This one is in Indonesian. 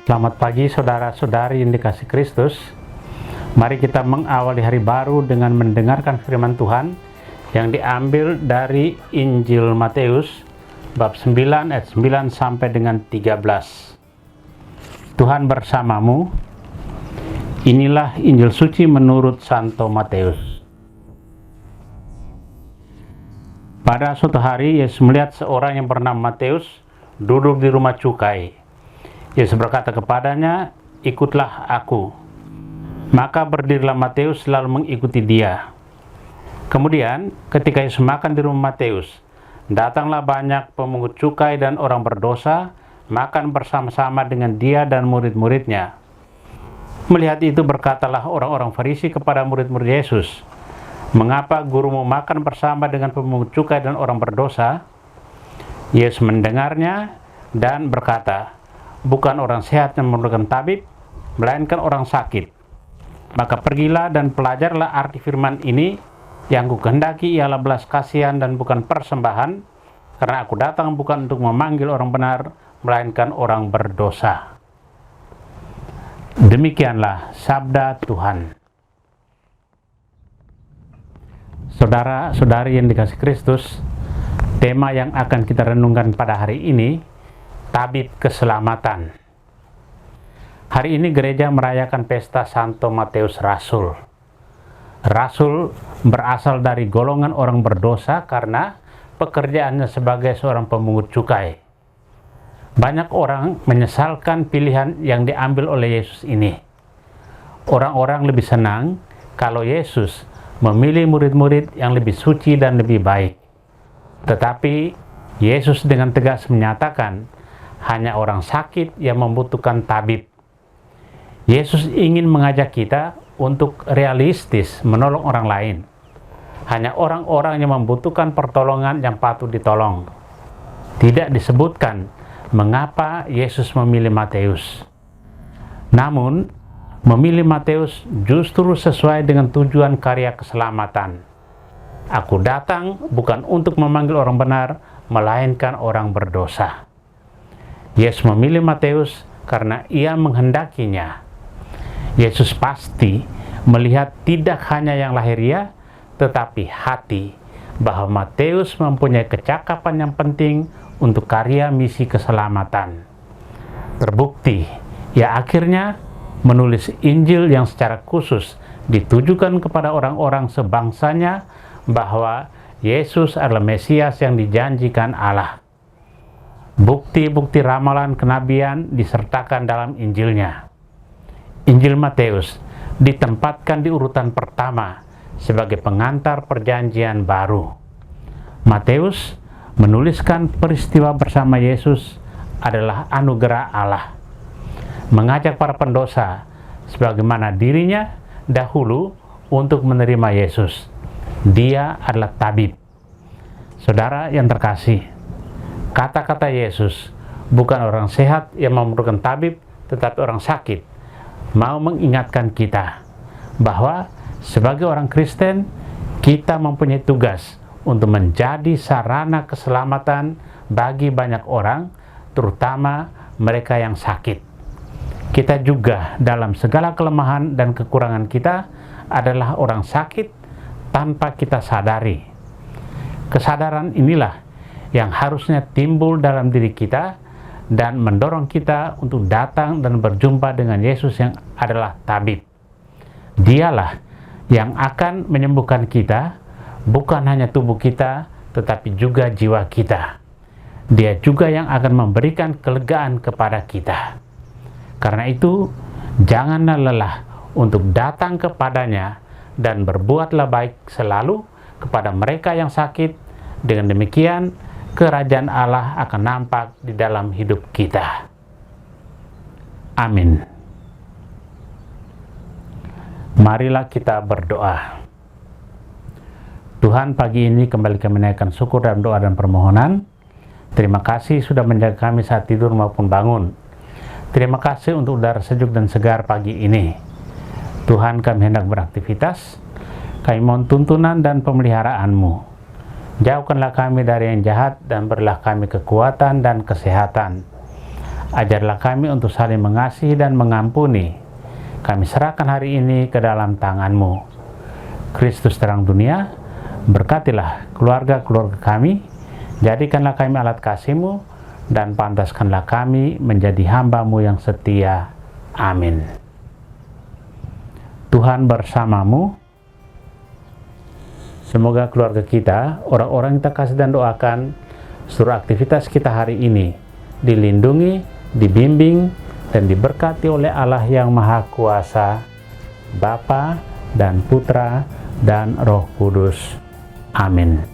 Selamat pagi saudara-saudari yang dikasihi Kristus. Mari kita mengawali hari baru dengan mendengarkan firman Tuhan yang diambil dari Injil Matius bab 9 ayat 9 sampai dengan 13. Tuhan bersamamu. Inilah Injil suci menurut Santo Matius. Pada suatu hari Yesus melihat seorang yang bernama Matius duduk di rumah cukai. Yesus berkata kepadanya, "Ikutlah aku." Maka berdirilah Matius lalu mengikuti dia. Kemudian ketika Yesus makan di rumah Matius, datanglah banyak pemungut cukai dan orang berdosa makan bersama-sama dengan dia dan murid-muridnya. Melihat itu berkatalah orang-orang Farisi kepada murid-murid Yesus, "Mengapa gurumu makan bersama dengan pemungut cukai dan orang berdosa?" Yesus mendengarnya dan berkata, "Bukan orang sehat yang memerlukan tabib, melainkan orang sakit. Maka pergilah dan pelajarlah arti firman ini, yang kukehendaki ialah belas kasihan dan bukan persembahan, karena aku datang bukan untuk memanggil orang benar, melainkan orang berdosa." Demikianlah sabda Tuhan. Saudara-saudari yang dikasihi Kristus, tema yang akan kita renungkan pada hari ini, tabib keselamatan. Hari ini gereja merayakan pesta Santo Matius Rasul. Rasul berasal dari golongan orang berdosa karena pekerjaannya sebagai seorang pemungut cukai. Banyak orang menyesalkan pilihan yang diambil oleh Yesus ini. Orang-orang lebih senang kalau Yesus memilih murid-murid yang lebih suci dan lebih baik. Tetapi Yesus dengan tegas menyatakan hanya orang sakit yang membutuhkan tabib. Yesus ingin mengajak kita untuk realistis menolong orang lain. Hanya orang-orang yang membutuhkan pertolongan yang patut ditolong. Tidak disebutkan mengapa Yesus memilih Matius. Namun, memilih Matius justru sesuai dengan tujuan karya keselamatan. Aku datang bukan untuk memanggil orang benar, melainkan orang berdosa. Yesus memilih Matius karena ia menghendakinya. Yesus pasti melihat tidak hanya yang lahiriah, tetapi hati, bahwa Matius mempunyai kecakapan yang penting untuk karya misi keselamatan. Terbukti, ia akhirnya menulis Injil yang secara khusus ditujukan kepada orang-orang sebangsanya bahwa Yesus adalah Mesias yang dijanjikan Allah. Bukti-bukti ramalan kenabian disertakan dalam Injilnya. Injil Matius ditempatkan di urutan pertama sebagai pengantar perjanjian baru. Matius menuliskan peristiwa bersama Yesus adalah anugerah Allah, mengajak para pendosa sebagaimana dirinya dahulu untuk menerima Yesus. Dia adalah tabib. Saudara yang terkasih, kata-kata Yesus, bukan orang sehat yang memerlukan tabib, tetapi orang sakit, mau mengingatkan kita bahwa sebagai orang Kristen, kita mempunyai tugas untuk menjadi sarana keselamatan bagi banyak orang, terutama mereka yang sakit. Kita juga dalam segala kelemahan dan kekurangan kita adalah orang sakit tanpa kita sadari. Kesadaran inilah yang harusnya timbul dalam diri kita dan mendorong kita untuk datang dan berjumpa dengan Yesus yang adalah tabib. Dialah yang akan menyembuhkan kita, bukan hanya tubuh kita, tetapi juga jiwa kita. Dia juga yang akan memberikan kelegaan kepada kita. Karena itu, janganlah lelah untuk datang kepadanya dan berbuatlah baik selalu kepada mereka yang sakit. Dengan demikian, kerajaan Allah akan nampak di dalam hidup kita. Amin. Marilah kita berdoa. Tuhan, pagi ini kembali kami menaikkan syukur dalam doa dan permohonan. Terima kasih sudah menjaga kami saat tidur maupun bangun. Terima kasih untuk udara sejuk dan segar pagi ini. Tuhan, kami hendak beraktivitas. Kami mohon tuntunan dan pemeliharaan-Mu. Jauhkanlah kami dari yang jahat dan berilah kami kekuatan dan kesehatan, Ajarlah kami untuk saling mengasihi dan mengampuni. Kami serahkan hari ini ke dalam tangan-Mu. Kristus terang dunia, berkatilah keluarga-keluarga kami, jadikanlah kami alat kasih-Mu, dan pantaskanlah kami menjadi hamba-Mu yang setia. Amin. Tuhan bersamamu. Semoga keluarga kita, orang-orang yang kita kasih dan doakan, seluruh aktivitas kita hari ini dilindungi, dibimbing, dan diberkati oleh Allah yang Maha Kuasa, Bapa dan Putra dan Roh Kudus. Amin.